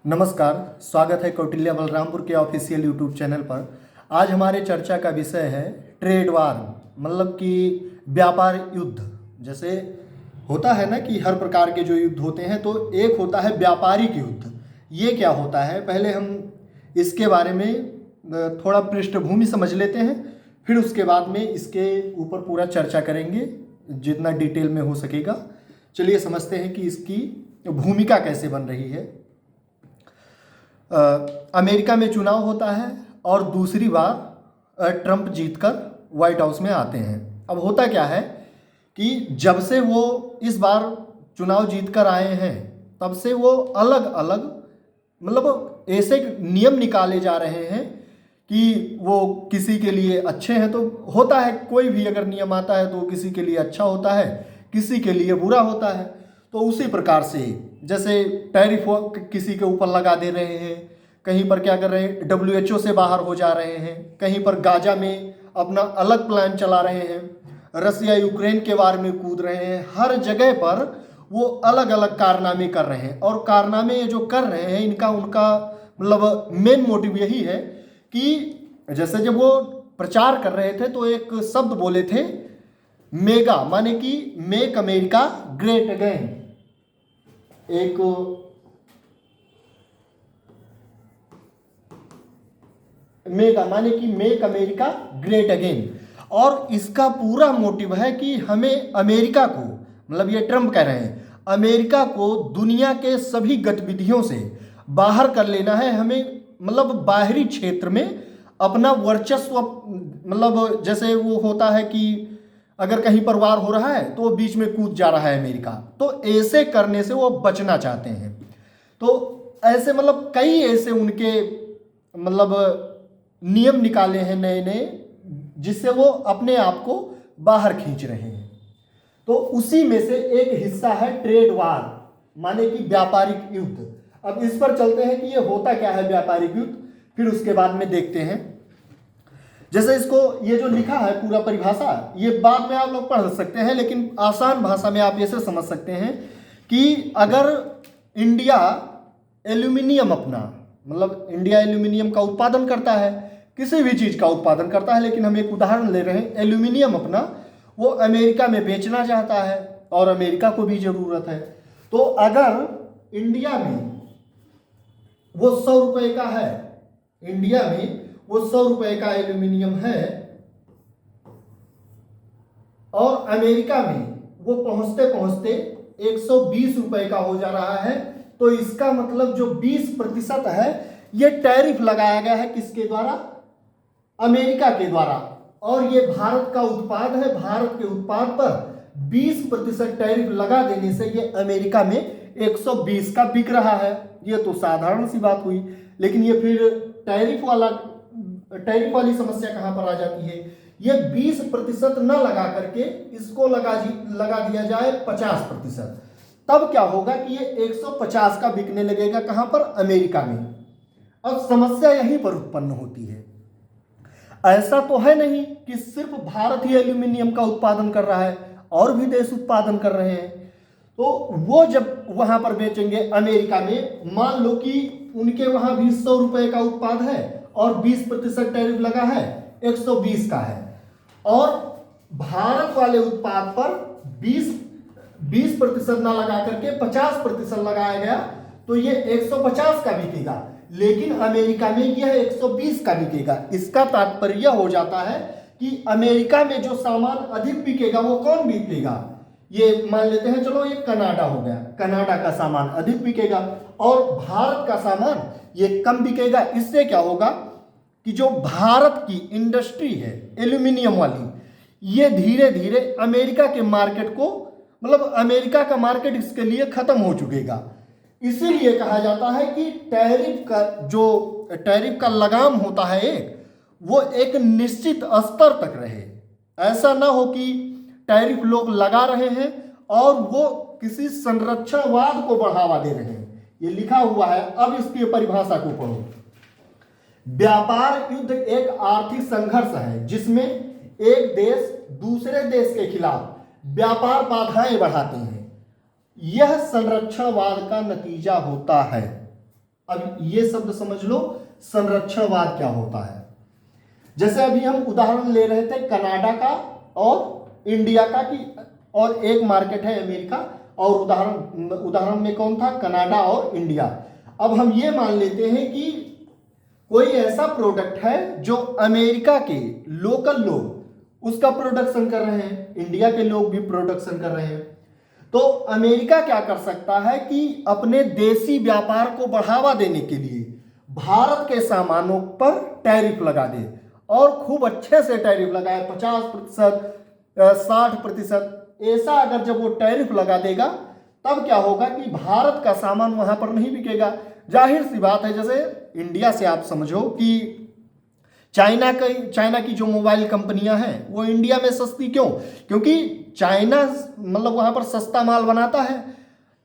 नमस्कार, स्वागत है कौटिल्य बलरामपुर के ऑफिशियल यूट्यूब चैनल पर। आज हमारे चर्चा का विषय है ट्रेड वार, मतलब कि व्यापार युद्ध। जैसे होता है ना कि हर प्रकार के जो युद्ध होते हैं, तो एक होता है व्यापारिक युद्ध। ये क्या होता है, पहले हम इसके बारे में थोड़ा पृष्ठभूमि समझ लेते हैं, फिर उसके बाद में इसके ऊपर पूरा चर्चा करेंगे जितना डिटेल में हो सकेगा। चलिए समझते हैं कि इसकी भूमिका कैसे बन रही है। अमेरिका में चुनाव होता है और दूसरी बार ट्रंप जीतकर व्हाइट हाउस में आते हैं। अब होता क्या है कि जब से वो इस बार चुनाव जीतकर आए हैं, तब से वो अलग अलग मतलब ऐसे नियम निकाले जा रहे हैं कि वो किसी के लिए अच्छे हैं। तो होता है कोई भी अगर नियम आता है तो किसी के लिए अच्छा होता है, किसी के लिए बुरा होता है। तो उसी प्रकार से जैसे टैरिफ किसी के ऊपर लगा दे रहे हैं, कहीं पर क्या कर रहे हैं, WHO से बाहर हो जा रहे हैं, कहीं पर गाजा में अपना अलग प्लान चला रहे हैं, रसिया यूक्रेन के वार में कूद रहे हैं। हर जगह पर वो अलग अलग कारनामे कर रहे हैं, और कारनामे ये जो कर रहे हैं इनका उनका मतलब मेन मोटिव यही है कि जैसे जब वो प्रचार कर रहे थे तो एक शब्द बोले थे मेगा, माने कि मेक अमेरिका ग्रेट अगेन। एक मेगा माने कि मेक अमेरिका ग्रेट अगेन, और इसका पूरा मोटिव है कि हमें अमेरिका को, मतलब ये ट्रम्प कह रहे हैं, अमेरिका को दुनिया के सभी गतिविधियों से बाहर कर लेना है। हमें मतलब बाहरी क्षेत्र में अपना वर्चस्व, मतलब जैसे वो होता है कि अगर कहीं पर वार हो रहा है तो बीच में कूद जा रहा है अमेरिका, तो ऐसे करने से वो बचना चाहते हैं। तो ऐसे मतलब कई ऐसे उनके मतलब नियम निकाले हैं नए नए, जिससे वो अपने आप को बाहर खींच रहे हैं। तो उसी में से एक हिस्सा है ट्रेड वार, माने कि व्यापारिक युद्ध। अब इस पर चलते हैं कि ये होता क्या है व्यापारिक युद्ध, फिर उसके बाद में देखते हैं। जैसे इसको ये जो लिखा है पूरा परिभाषा, ये बाद में आप लोग पढ़ सकते हैं, लेकिन आसान भाषा में आप ऐसे समझ सकते हैं कि अगर इंडिया एल्यूमिनियम अपना, मतलब इंडिया एल्यूमिनियम का उत्पादन करता है, किसी भी चीज़ का उत्पादन करता है, लेकिन हम एक उदाहरण ले रहे हैं, एल्यूमिनियम अपना वो अमेरिका में बेचना चाहता है और अमेरिका को भी ज़रूरत है। तो अगर इंडिया में वो 100 रुपये का है, इंडिया में वो 100 रुपये का एल्यूमिनियम है और अमेरिका में वो पहुंचते पहुंचते 120 रुपये का हो जा रहा है, तो इसका मतलब जो 20% है ये टैरिफ लगाया गया है किसके द्वारा, अमेरिका के द्वारा। और ये भारत का उत्पाद है, भारत के उत्पाद पर 20% टैरिफ लगा देने से ये अमेरिका में 120 का बिक रहा है। ये तो साधारण सी बात हुई, लेकिन ये फिर टैरिफ वाली समस्या कहां पर आ जाती है। ये 20% न लगा करके इसको लगा दिया जाए 50%, तब क्या होगा कि ये 150 का बिकने लगेगा कहां पर, अमेरिका में। अब समस्या यहीं पर उत्पन्न होती है। ऐसा तो है नहीं कि सिर्फ भारत ही एल्यूमिनियम का उत्पादन कर रहा है, और भी देश उत्पादन कर रहे हैं। तो वो जब वहां पर बेचेंगे अमेरिका में, मान लो कि उनके वहां भी 100 रुपये का उत्पाद है और 20% टैरिफ लगा है, 120 का है, और भारत वाले उत्पाद पर 20% ना लगा करके 50% लगाया गया, तो ये 150 का बिकेगा, लेकिन अमेरिका में यह 120 का बिकेगा। इसका तात्पर्य हो जाता है कि अमेरिका में जो सामान अधिक बिकेगा वो कौन बिकेगा, ये मान लेते हैं, चलो ये कनाडा हो गया, कनाडा का सामान अधिक बिकेगा और भारत का सामान ये कम बिकेगा। इससे क्या होगा कि जो भारत की इंडस्ट्री है एल्यूमिनियम वाली, ये धीरे धीरे अमेरिका के मार्केट को, मतलब अमेरिका का मार्केट इसके लिए खत्म हो चुकेगा। इसीलिए कहा जाता है कि टैरिफ का लगाम होता है वो एक निश्चित स्तर तक रहे। ऐसा ना हो कि टैरिफ लोग लगा रहे हैं और वो किसी संरक्षणवाद को बढ़ावा दे रहे हैं। ये लिखा हुआ है, अब इसकी परिभाषा को पढ़ो। व्यापार युद्ध एक आर्थिक संघर्ष है जिसमें एक देश दूसरे देश के खिलाफ व्यापार बाधाएं बढ़ाते हैं। यह संरक्षणवाद का नतीजा होता है। अब ये शब्द समझ लो संरक्षणवाद क्या होता है। जैसे अभी हम उदाहरण ले रहे थे कनाडा का और इंडिया का कि, और एक मार्केट है अमेरिका, और उदाहरण में कौन था, कनाडा और इंडिया। अब हम ये मान लेते हैं कि कोई ऐसा प्रोडक्ट है जो अमेरिका के लोकल लोग उसका प्रोडक्शन कर रहे हैं, इंडिया के लोग भी प्रोडक्शन कर रहे हैं, तो अमेरिका क्या कर सकता है कि अपने देशी व्यापार को बढ़ावा देने के लिए भारत के सामानों पर टैरिफ लगा दे, और खूब अच्छे से टैरिफ लगाए, 50%, 60%। ऐसा अगर जब वो टैरिफ लगा देगा तब क्या होगा कि भारत का सामान वहां पर नहीं बिकेगा। जाहिर सी बात है, जैसे इंडिया से आप समझो कि चाइना की जो मोबाइल कंपनियां हैं वो इंडिया में सस्ती क्यों, क्योंकि चाइना मतलब वहां पर सस्ता माल बनाता है।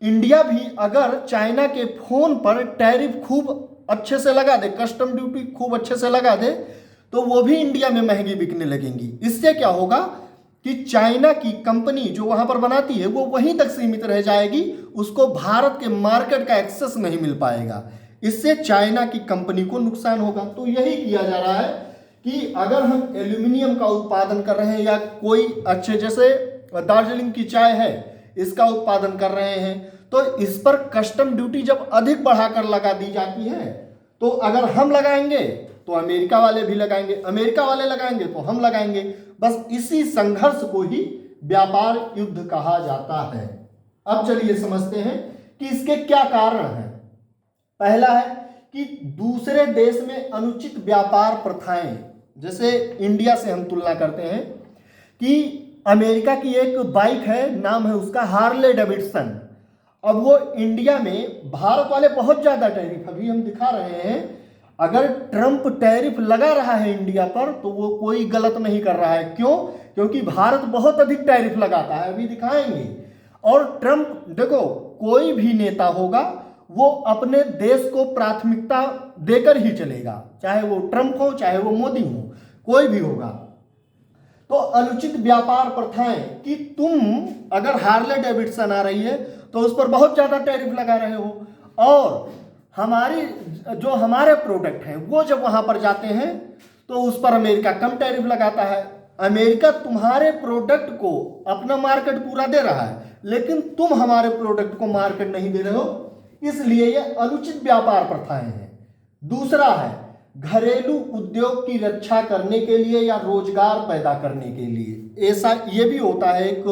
इंडिया भी अगर चाइना के फोन पर टैरिफ खूब अच्छे से लगा दे, कस्टम ड्यूटी खूब अच्छे से लगा दे, तो वो भी इंडिया में महंगी बिकने लगेंगी। इससे क्या होगा कि चाइना की कंपनी जो वहां पर बनाती है वो वहीं तक सीमित रह जाएगी, उसको भारत के मार्केट का एक्सेस नहीं मिल पाएगा। इससे चाइना की कंपनी को नुकसान होगा। तो यही किया जा रहा है कि अगर हम एल्यूमिनियम का उत्पादन कर रहे हैं या कोई अच्छे, जैसे दार्जिलिंग की चाय है, इसका उत्पादन कर रहे हैं, तो इस पर कस्टम ड्यूटी जब अधिक बढ़ाकर लगा दी जाती है, तो अगर हम लगाएंगे तो अमेरिका वाले भी लगाएंगे, अमेरिका वाले लगाएंगे तो हम लगाएंगे। बस इसी संघर्ष को ही व्यापार युद्ध कहा जाता है। अब चलिए समझते हैं कि इसके क्या कारण हैं। पहला है कि दूसरे देश में अनुचित व्यापार प्रथाएं, जैसे इंडिया से हम तुलना करते हैं कि अमेरिका की एक बाइक है, नाम है उसका हार्ले डेविडसन। अब वो इंडिया में भारत वाले बहुत ज्यादा टैरिफ अभी हम दिखा रहे हैं। अगर ट्रंप टैरिफ लगा रहा है इंडिया पर तो वो कोई गलत नहीं कर रहा है। क्यों? क्योंकि भारत बहुत अधिक टैरिफ लगाता है, अभी दिखाएंगे। और ट्रंप, देखो कोई भी नेता होगा वो अपने देश को प्राथमिकता देकर ही चलेगा, चाहे वो ट्रंप हो चाहे वो मोदी हो, कोई भी होगा। तो अनुचित व्यापार प्रथाएं कि तुम अगर हार्ले डेविडसन आ रही है तो उस पर बहुत ज्यादा टैरिफ लगा रहे हो, और हमारे प्रोडक्ट हैं वो जब वहां पर जाते हैं तो उस पर अमेरिका कम टैरिफ लगाता है। अमेरिका तुम्हारे प्रोडक्ट को अपना मार्केट पूरा दे रहा है, लेकिन तुम हमारे प्रोडक्ट को मार्केट नहीं दे रहे हो, इसलिए ये अनुचित व्यापार प्रथाएं हैं। दूसरा है घरेलू उद्योग की रक्षा करने के लिए या रोजगार पैदा करने के लिए। ऐसा ये भी होता है, एक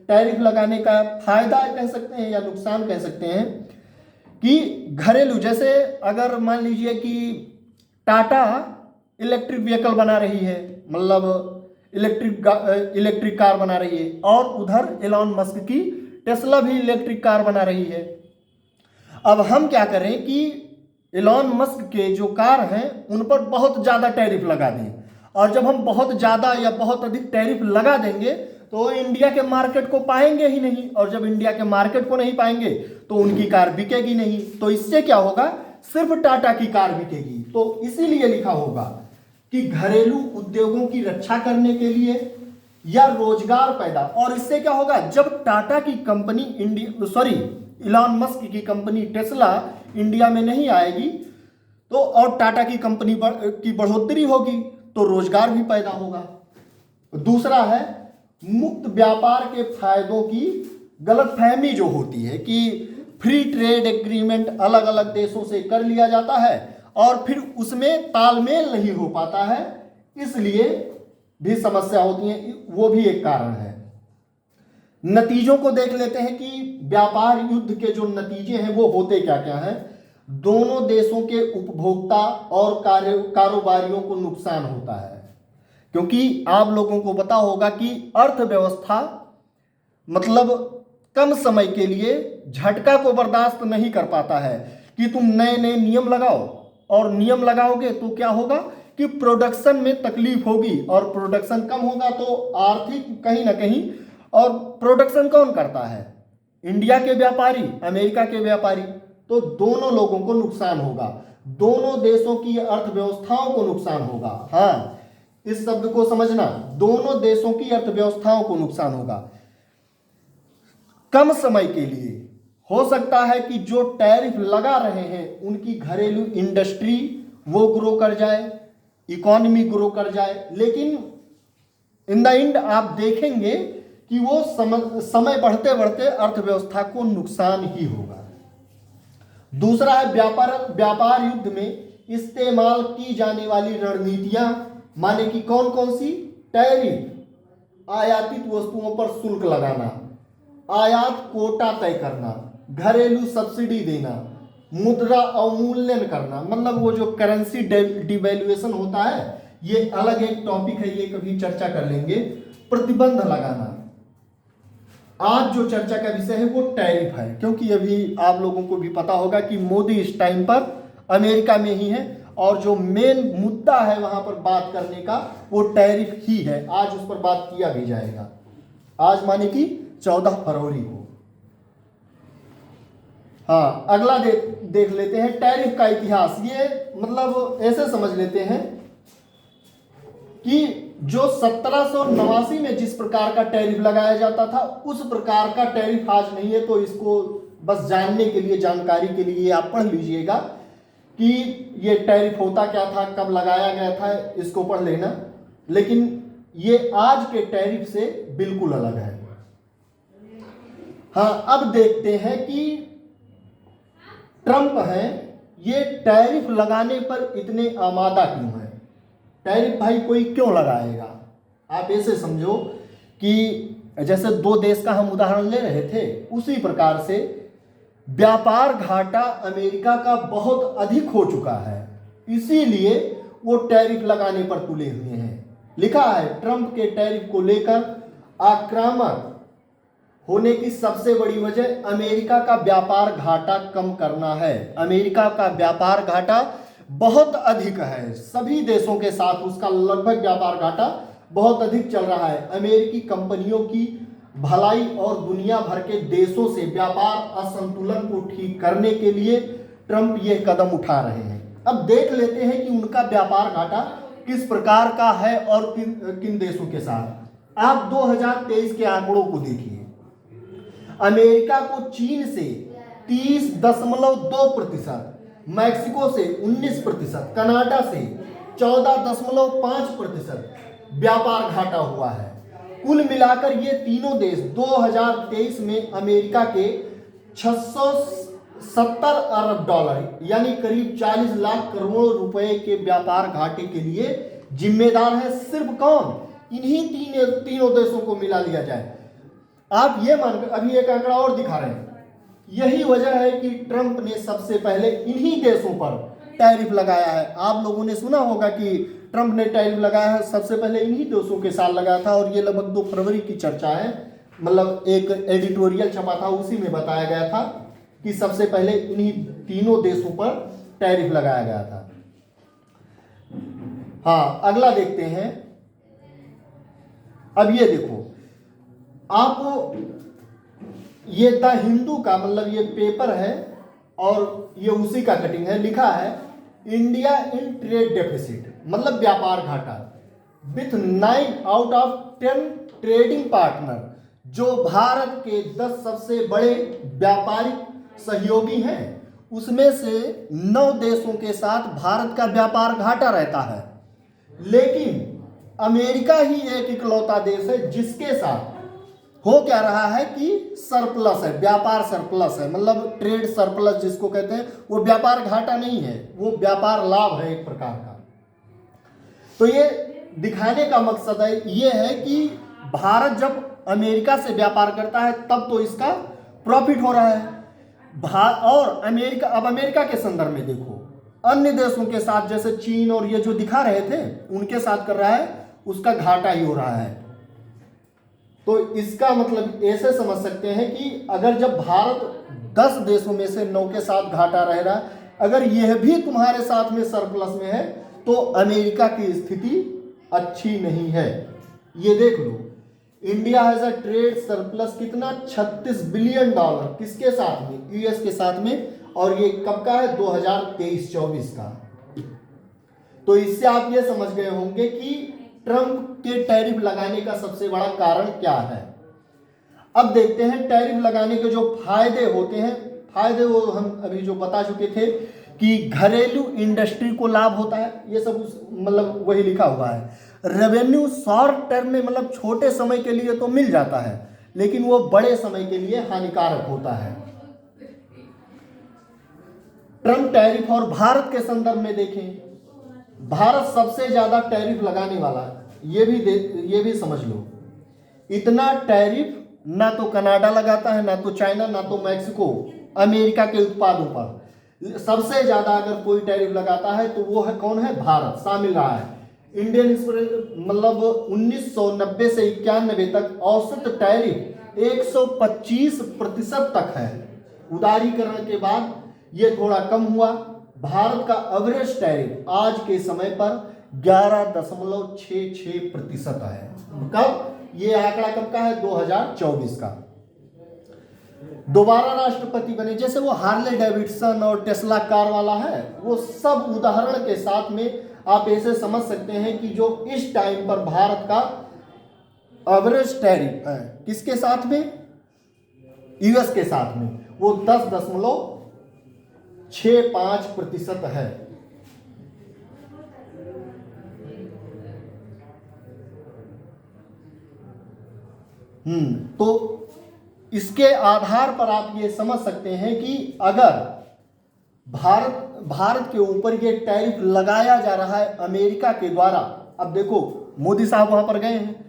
टैरिफ लगाने का फायदा कह सकते हैं या नुकसान कह सकते हैं कि घरेलू, जैसे अगर मान लीजिए कि टाटा इलेक्ट्रिक व्हीकल बना रही है, मतलब इलेक्ट्रिक कार बना रही है, और उधर एलॉन मस्क की टेस्ला भी इलेक्ट्रिक कार बना रही है। अब हम क्या करें कि एलॉन मस्क के जो कार हैं उन पर बहुत ज़्यादा टैरिफ लगा दें, और जब हम बहुत ज़्यादा या बहुत अधिक टैरिफ लगा देंगे तो इंडिया के मार्केट को पाएंगे ही नहीं, और जब इंडिया के मार्केट को नहीं पाएंगे तो उनकी कार बिकेगी नहीं। तो इससे क्या होगा, सिर्फ टाटा की कार बिकेगी। तो इसीलिए लिखा होगा कि घरेलू उद्योगों की रक्षा करने के लिए या रोजगार पैदा। और इससे क्या होगा, जब टाटा की कंपनी इलॉन मस्क की कंपनी टेस्ला इंडिया में नहीं आएगी तो और टाटा की कंपनी की बढ़ोतरी होगी तो रोजगार भी पैदा होगा। दूसरा है मुक्त व्यापार के फायदों की गलतफहमी जो होती है कि फ्री ट्रेड एग्रीमेंट अलग अलग देशों से कर लिया जाता है और फिर उसमें तालमेल नहीं हो पाता है, इसलिए भी समस्या होती है, वो भी एक कारण है। नतीजों को देख लेते हैं कि व्यापार युद्ध के जो नतीजे हैं वो होते क्या क्या हैं। दोनों देशों के उपभोक्ता और कारोबारियों को नुकसान होता है, क्योंकि आप लोगों को पता होगा कि अर्थव्यवस्था मतलब कम समय के लिए झटका को बर्दाश्त नहीं कर पाता है कि तुम नए नए नियम लगाओ, और नियम लगाओगे तो क्या होगा कि प्रोडक्शन में तकलीफ होगी, और प्रोडक्शन कम होगा तो आर्थिक कहीं ना कहीं, और प्रोडक्शन कौन करता है, इंडिया के व्यापारी, अमेरिका के व्यापारी, तो दोनों लोगों को नुकसान होगा, दोनों देशों की अर्थव्यवस्थाओं को नुकसान होगा। हाँ, इस शब्द को समझना, दोनों देशों की अर्थव्यवस्थाओं को नुकसान होगा। कम समय के लिए हो सकता है कि जो टैरिफ लगा रहे हैं उनकी घरेलू इंडस्ट्री वो ग्रो कर जाए, इकोनॉमी ग्रो कर जाए, लेकिन इन द एंड आप देखेंगे कि वो समय बढ़ते बढ़ते अर्थव्यवस्था को नुकसान ही होगा। दूसरा है व्यापार युद्ध में इस्तेमाल की जाने वाली रणनीतियां, माने कि कौन कौन सी? टैरिफ, आयातित वस्तुओं पर शुल्क लगाना, आयात कोटा तय करना, घरेलू सब्सिडी देना, मुद्रा अवमूल्यन करना, मतलब वो जो करेंसी डिवैल्यूएशन होता है, ये अलग एक टॉपिक है, ये कभी चर्चा कर लेंगे। प्रतिबंध लगाना। आज जो चर्चा का विषय है वो टैरिफ है, क्योंकि अभी आप लोगों को भी पता होगा कि मोदी इस टाइम पर अमेरिका में ही है और जो मेन मुद्दा है वहां पर बात करने का वो टैरिफ ही है। आज उस पर बात किया भी जाएगा, आज माने कि 14 फरवरी को। हाँ, अगला देख लेते हैं टैरिफ का इतिहास। ये मतलब ऐसे समझ लेते हैं कि जो 1789 में जिस प्रकार का टैरिफ लगाया जाता था उस प्रकार का टैरिफ आज नहीं है। तो इसको बस जानने के लिए, जानकारी के लिए आप पढ़ लीजिएगा कि ये टैरिफ होता क्या था, कब लगाया गया था, इसको पढ़ लेना। लेकिन ये आज के टैरिफ से बिल्कुल अलग है। हाँ, अब देखते हैं कि ट्रंप है, ये टैरिफ लगाने पर इतने आमादा क्यों है। टैरिफ भाई कोई क्यों लगाएगा? आप ऐसे समझो कि जैसे दो देश का हम उदाहरण ले रहे थे, उसी प्रकार से व्यापार घाटा अमेरिका का बहुत अधिक हो चुका है, इसीलिए वो टैरिफ लगाने पर तुले हुए हैं। लिखा है ट्रंप के टैरिफ को लेकर आक्रामक होने की सबसे बड़ी वजह अमेरिका का व्यापार घाटा कम करना है। अमेरिका का व्यापार घाटा बहुत अधिक है, सभी देशों के साथ उसका लगभग व्यापार घाटा बहुत अधिक चल रहा है। अमेरिकी कंपनियों की भलाई और दुनिया भर के देशों से व्यापार असंतुलन को ठीक करने के लिए ट्रंप ये कदम उठा रहे हैं। अब देख लेते हैं कि उनका व्यापार घाटा किस प्रकार का है और किन देशों के साथ। आप 2023 के आंकड़ों को देखिए। अमेरिका को चीन से 30.2%, मैक्सिको से 19%, कनाडा से 14.5% व्यापार घाटा हुआ है। कुल मिलाकर ये तीनों देश 2023 में अमेरिका के 670 अरब डॉलर यानी करीब 40 लाख करोड़ रुपए के व्यापार घाटे के लिए जिम्मेदार है। सिर्फ कौन? इन्हीं तीनों देशों को मिला लिया जाए। आप ये मानकर अभी एक आंकड़ा और दिखा रहे हैं। यही वजह है कि ट्रंप ने सबसे पहले इन्हीं देशों पर टैरिफ लगाया है। आप लोगों ने सुना होगा कि ट्रंप ने टैरिफ लगाया है, सबसे पहले इन्हीं देशों के साथ लगाया था और ये लगभग 2 फरवरी की चर्चा है। मतलब एक एडिटोरियल छपा था, उसी में बताया गया था कि सबसे पहले इन्हीं तीनों देशों पर टैरिफ लगाया गया था। हाँ, अगला देखते हैं। अब ये देखो, आप ये द हिंदू का मतलब ये पेपर है और ये उसी का कटिंग है। लिखा है इंडिया इन ट्रेड डेफिसिट, मतलब व्यापार घाटा, with 9 out of 10 trading partner. जो भारत के 10 सबसे बड़े व्यापारिक सहयोगी हैं उसमें से 9 देशों के साथ भारत का व्यापार घाटा रहता है। लेकिन अमेरिका ही एक इकलौता देश है जिसके साथ हो क्या रहा है कि सरप्लस है, व्यापार सरप्लस है। मतलब ट्रेड सरप्लस जिसको कहते हैं, वो व्यापार घाटा नहीं है, वो व्यापार लाभ है एक प्रकार का। तो ये दिखाने का मकसद है ये है कि भारत जब अमेरिका से व्यापार करता है तब तो इसका प्रॉफिट हो रहा है। और अमेरिका, अब अमेरिका के संदर्भ में देखो, अन्य देशों के साथ जैसे चीन और ये जो दिखा रहे थे उनके साथ कर रहा है, उसका घाटा ही हो रहा है। तो इसका मतलब ऐसे समझ सकते हैं कि अगर जब भारत 10 देशों में से 9 के साथ घाटा रह रहा है, अगर यह भी तुम्हारे साथ में सरप्लस में है तो अमेरिका की स्थिति अच्छी नहीं है। ये देख लो, India has a trade surplus कितना, 36 बिलियन डॉलर। किसके साथ में? यूएस के साथ में। और ये कब का है? 2023-24 का। तो इससे आप ये समझ गए होंगे कि ट्रंप के टैरिफ लगाने का सबसे बड़ा कारण क्या है। अब देखते हैं टैरिफ लगाने के जो फायदे होते हैं। फायदे वो हम अभी जो बता चुके थे कि घरेलू इंडस्ट्री को लाभ होता है, ये सब मतलब वही लिखा हुआ है। रेवेन्यू शॉर्ट टर्म में मतलब छोटे समय के लिए तो मिल जाता है, लेकिन वो बड़े समय के लिए हानिकारक होता है। ट्रम्प टैरिफ और भारत के संदर्भ में देखें, भारत सबसे ज्यादा टैरिफ लगाने वाला है, ये भी समझ लो। इतना टैरिफ ना तो कनाडा लगाता है, ना तो चाइना, ना तो मैक्सिको अमेरिका के उत्पादों पर। सबसे ज्यादा अगर कोई टैरिफ लगाता है तो वो है कौन है? भारत शामिल रहा है। इंडियन मतलब 1990 से 91 तक औसत टैरिफ 125% तक है। उदारीकरण के बाद ये थोड़ा कम हुआ। भारत का एवरेज टैरिफ आज के समय पर 11.66% है। कब? ये आंकड़ा कब का है? 2024 का। दोबारा राष्ट्रपति बने, जैसे वो हार्ले डेविडसन और टेस्ला कार वाला है, वो सब उदाहरण के साथ में आप ऐसे समझ सकते हैं कि जो इस टाइम पर भारत का एवरेज टैरिफ है किसके साथ में? यूएस के साथ में, वो 10.65% है। तो इसके आधार पर आप ये समझ सकते हैं कि अगर भारत के ऊपर ये टैरिफ लगाया जा रहा है अमेरिका के द्वारा, अब देखो मोदी साहब वहां पर गए हैं,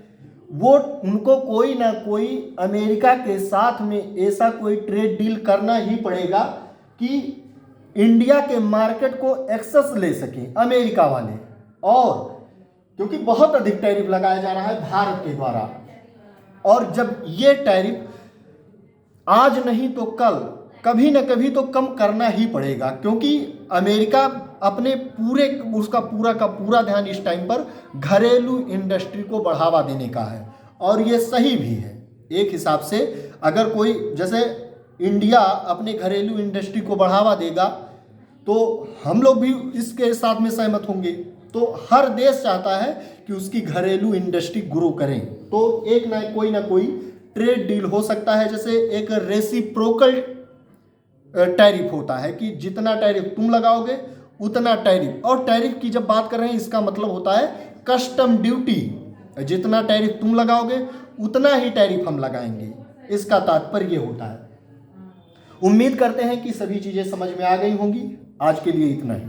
वो उनको कोई ना कोई अमेरिका के साथ में ऐसा कोई ट्रेड डील करना ही पड़ेगा कि इंडिया के मार्केट को एक्सेस ले सके अमेरिका वाले। और क्योंकि बहुत अधिक टैरिफ लगाया जा रहा है भारत के द्वारा, और जब ये टैरिफ आज नहीं तो कल कभी न कभी तो कम करना ही पड़ेगा, क्योंकि अमेरिका अपने उसका पूरा का पूरा ध्यान इस टाइम पर घरेलू इंडस्ट्री को बढ़ावा देने का है। और ये सही भी है एक हिसाब से। अगर कोई जैसे इंडिया अपने घरेलू इंडस्ट्री को बढ़ावा देगा तो हम लोग भी इसके साथ में सहमत होंगे। तो हर देश चाहता है कि उसकी घरेलू इंडस्ट्री ग्रो करें, तो एक ना कोई ट्रेड डील हो सकता है। जैसे एक रेसिप्रोकल टैरिफ होता है कि जितना टैरिफ तुम लगाओगे उतना टैरिफ, और टैरिफ की जब बात कर रहे हैं इसका मतलब होता है कस्टम ड्यूटी। जितना टैरिफ तुम लगाओगे उतना ही टैरिफ हम लगाएंगे, इसका तात्पर्य होता है। उम्मीद करते हैं कि सभी चीजें समझ में आ गई होंगी। आज के लिए इतना ही।